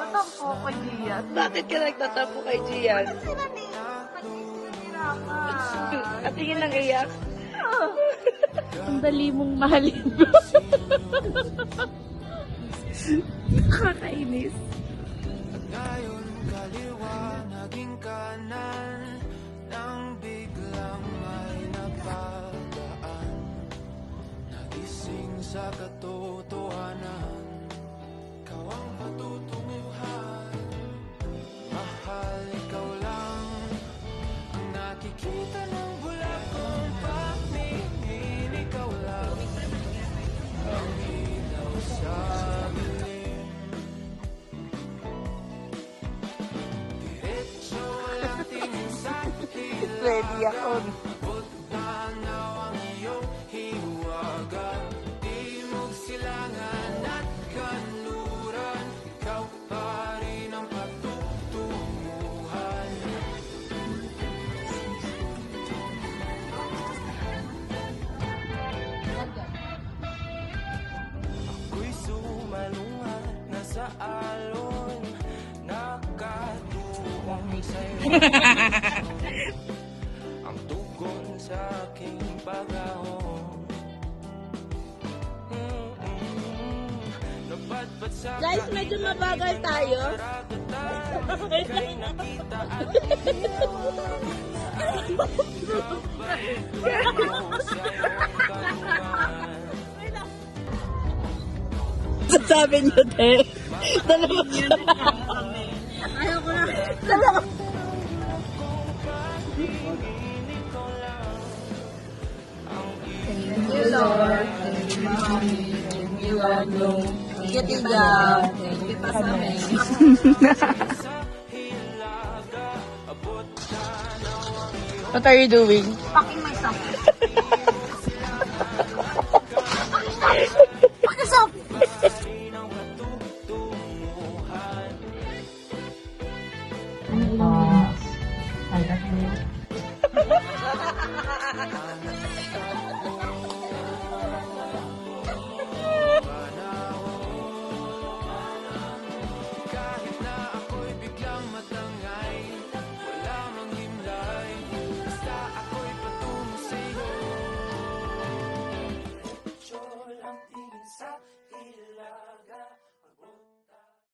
Natampo kay Gian. Bakit ka nagtatampo kay Gian? Sila ni. Nahihirapan. At tingin nang iyak? Ang dali mong mahalin. Nakakainis. Ngayon kaliwa, naging kanan, nang biglang may napadaan. Nagising sa katotohanan, ikaw ang patutunguhan. Mahal, ikaw lang ang nakikita ng bulakong pagmingin. Ikaw lang ang ilaw sa dilim. Diretso lang tingin sa tila. Ready ako. Tanaw ang iyong hiwaga. Di magsilangan at kanluran. Ikaw pa rin ang patutunguhan. Ako'y sumalungat na sa alon, nakatuwang sa'yo. Ang tugon sa aking pag-ahon. Napadpad sa Guys, medyo mabagal tayo. karagatan, kay nakita at Sabi niyo, te. Dalawa siya. Ayaw ko na. Dalawa. Thank you, Lord. Thank you, Mommy. Thank you, Lord. Thank you, Tiga. Thank you, Pasame. What are you doing? Packing myself. Pack yourself. kahit na ako'y biglang matangay, wala mang himlay, basta ako'y patungo sa'yo. Diretso lang tingin sa ilaga.